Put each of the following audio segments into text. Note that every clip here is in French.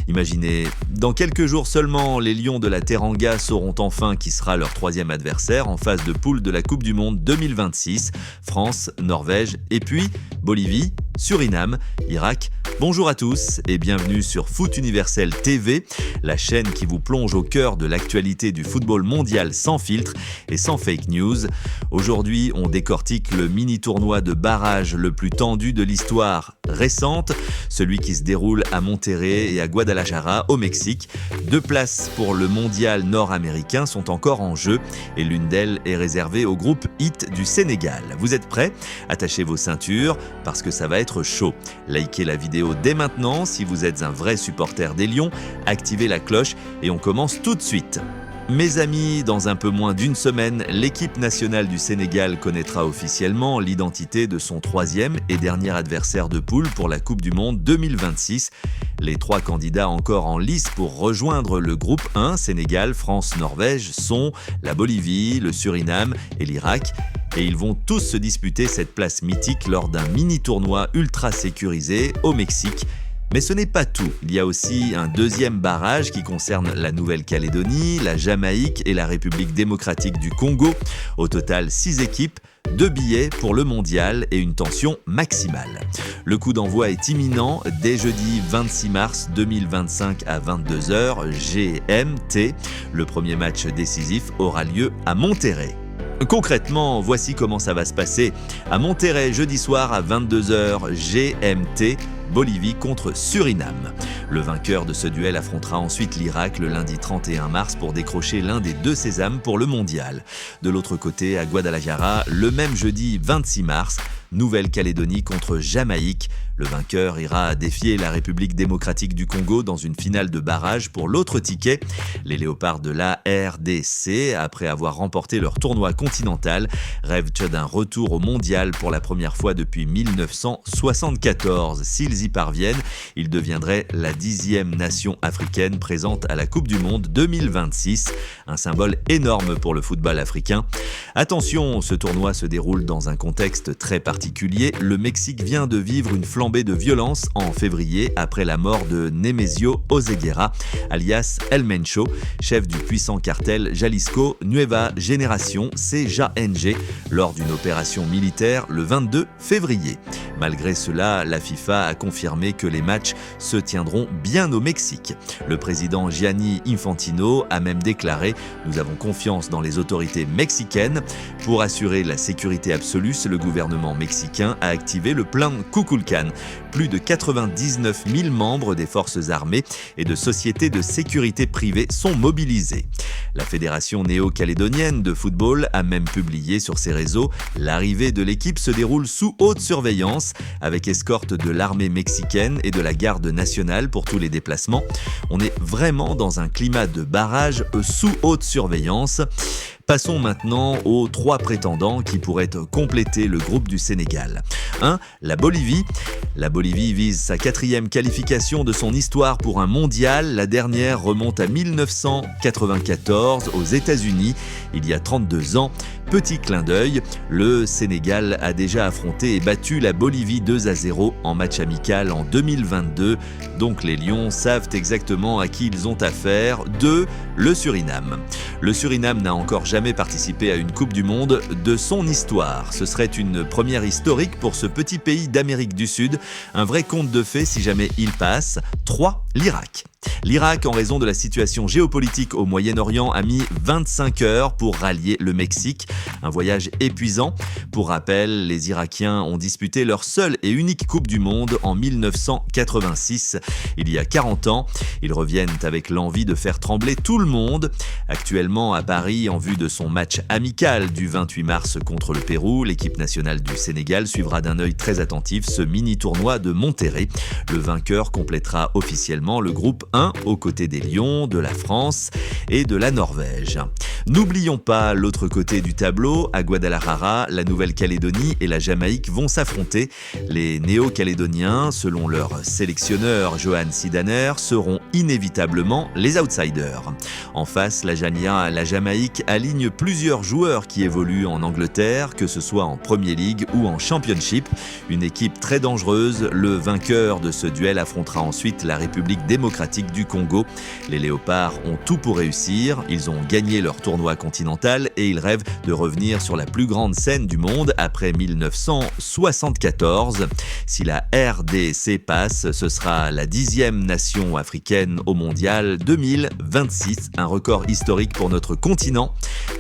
Imaginez, dans quelques jours seulement, les Lions de la Teranga sauront enfin qui sera leur troisième adversaire en phase de poule de la Coupe du Monde 2026. France, Norvège et puis Bolivie, Suriname, Irak. Bonjour à tous et bienvenue sur Foot Universel TV, la chaîne qui vous plonge au cœur de l'actualité du football mondial sans filtre et sans fake news. Aujourd'hui, on décortique le mini-tournoi de barrage le plus tendu de l'histoire récente, celui qui se déroule à Monterrey et à Guadalajara au Mexique. 2 places pour le mondial nord-américain sont encore en jeu et l'une d'elles est réservée au groupe Hit du Sénégal. Vous êtes prêts? Attachez vos ceintures parce que ça va être chaud. Likez la vidéo dès maintenant si vous êtes un vrai supporter des Lions, activez la cloche et on commence tout de suite. Mes amis, dans un peu moins d'une semaine, l'équipe nationale du Sénégal connaîtra officiellement l'identité de son troisième et dernier adversaire de poule pour la Coupe du Monde 2026. Les 3 candidats encore en lice pour rejoindre le groupe 1, Sénégal, France, Norvège, sont la Bolivie, le Suriname et l'Irak. Et ils vont tous se disputer cette place mythique lors d'un mini-tournoi ultra sécurisé au Mexique. Mais ce n'est pas tout, il y a aussi un deuxième barrage qui concerne la Nouvelle-Calédonie, la Jamaïque et la République démocratique du Congo. Au total 6 équipes, 2 billets pour le mondial et une tension maximale. Le coup d'envoi est imminent dès jeudi 26 mars 2025 à 22h GMT. Le premier match décisif aura lieu à Monterrey. Concrètement, voici comment ça va se passer. À Monterrey, jeudi soir à 22h GMT, Bolivie contre Suriname. Le vainqueur de ce duel affrontera ensuite l'Irak le lundi 31 mars pour décrocher l'un des 2 sésames pour le mondial. De l'autre côté, à Guadalajara, le même jeudi 26 mars, Nouvelle-Calédonie contre Jamaïque. Le vainqueur ira défier la République démocratique du Congo dans une finale de barrage pour l'autre ticket. Les Léopards de la RDC, après avoir remporté leur tournoi continental, rêvent d'un retour au mondial pour la première fois depuis 1974. S'ils y parviennent, ils deviendraient la 10e nation africaine présente à la Coupe du Monde 2026. Un symbole énorme pour le football africain. Attention, ce tournoi se déroule dans un contexte très particulier. Le Mexique vient de vivre une flambée de violence en février après la mort de Nemesio Oseguera, alias El Mencho, chef du puissant cartel Jalisco Nueva Generación CJNG, lors d'une opération militaire le 22 février. Malgré cela, la FIFA a confirmé que les matchs se tiendront bien au Mexique. Le président Gianni Infantino a même déclaré « Nous avons confiance dans les autorités mexicaines ». Pour assurer la sécurité absolue, le gouvernement mexicain a activé le plan Kukulkan. Plus de 99 000 membres des forces armées et de sociétés de sécurité privées sont mobilisés. La fédération néo-calédonienne de football a même publié sur ses réseaux « L'arrivée de l'équipe se déroule sous haute surveillance, avec escorte de l'armée mexicaine et de la garde nationale pour tous les déplacements. On est vraiment dans un climat de barrage sous haute surveillance. Passons maintenant aux 3 prétendants qui pourraient compléter le groupe du Sénégal. 1. La Bolivie. La Bolivie vise sa 4e qualification de son histoire pour un mondial. La dernière remonte à 1994 aux États-Unis, il y a 32 ans. Petit clin d'œil, le Sénégal a déjà affronté et battu la Bolivie 2-0 en match amical en 2022. Donc les Lions savent exactement à qui ils ont affaire. 2. Le Suriname. Le Suriname n'a encore jamais participé à une Coupe du Monde de son histoire. Ce serait une première historique pour ce petit pays d'Amérique du Sud. Un vrai conte de fées si jamais il passe. 3. L'Irak. L'Irak, en raison de la situation géopolitique au Moyen-Orient, a mis 25 heures pour rallier le Mexique. Un voyage épuisant. Pour rappel, les Irakiens ont disputé leur seule et unique Coupe du Monde en 1986, il y a 40 ans. Ils reviennent avec l'envie de faire trembler tout le monde. Actuellement à Paris, en vue de son match amical du 28 mars contre le Pérou, l'équipe nationale du Sénégal suivra d'un œil très attentif ce mini-tournoi de Monterrey. Le vainqueur complétera officiellement le groupe 1 aux côtés des Lions, de la France et de la Norvège. N'oublions pas l'autre côté du tableau, à Guadalajara, la Nouvelle-Calédonie et la Jamaïque vont s'affronter. Les Néo-Calédoniens, selon leur sélectionneur Johan Sidaner, seront inévitablement les outsiders. En face, la Jamaïque aligne plusieurs joueurs qui évoluent en Angleterre, que ce soit en Premier League ou en Championship. Une équipe très dangereuse, le vainqueur de ce duel affrontera ensuite la République démocratique République du Congo. Les Léopards ont tout pour réussir, ils ont gagné leur tournoi continental et ils rêvent de revenir sur la plus grande scène du monde après 1974. Si la RDC passe, ce sera la 10e nation africaine au mondial 2026, un record historique pour notre continent.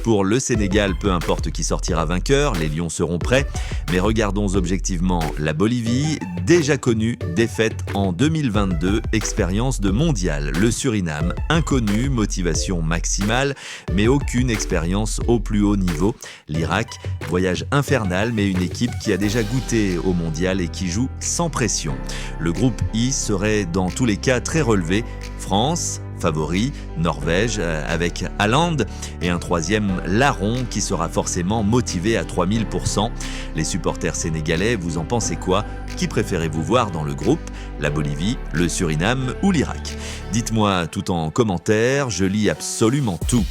Pour le Sénégal, peu importe qui sortira vainqueur, les Lions seront prêts, mais regardons objectivement la Bolivie, déjà connue, défaite en 2022, expérience de mondial. Le Suriname, inconnu, motivation maximale, mais aucune expérience au plus haut niveau. L'Irak, voyage infernal, mais une équipe qui a déjà goûté au mondial et qui joue sans pression. Le groupe I serait dans tous les cas très relevé. France, favori, Norvège avec Haaland et un troisième larron qui sera forcément motivé à 3000%. Les supporters sénégalais, vous en pensez quoi? Qui préférez-vous voir dans le groupe? La Bolivie, le Suriname ou l'Irak? Dites-moi tout en commentaire, je lis absolument tout.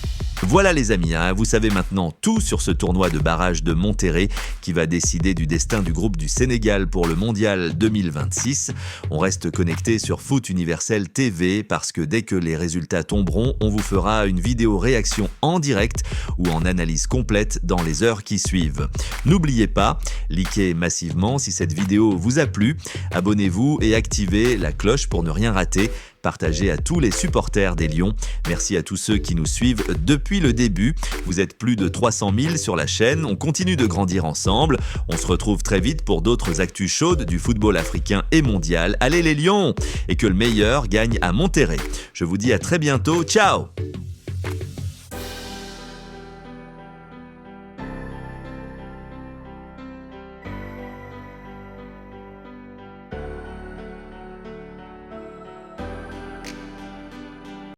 Voilà les amis, vous savez maintenant tout sur ce tournoi de barrage de Monterrey qui va décider du destin du groupe du Sénégal pour le Mondial 2026. On reste connecté sur Foot Universel TV parce que dès que les résultats tomberont, on vous fera une vidéo réaction en direct ou en analyse complète dans les heures qui suivent. N'oubliez pas, likez massivement si cette vidéo vous a plu, abonnez-vous et activez la cloche pour ne rien rater. Partagez à tous les supporters des Lions. Merci à tous ceux qui nous suivent depuis le début. Vous êtes plus de 300 000 sur la chaîne. On continue de grandir ensemble. On se retrouve très vite pour d'autres actus chaudes du football africain et mondial. Allez les Lions! Et que le meilleur gagne à Monterrey. Je vous dis à très bientôt. Ciao!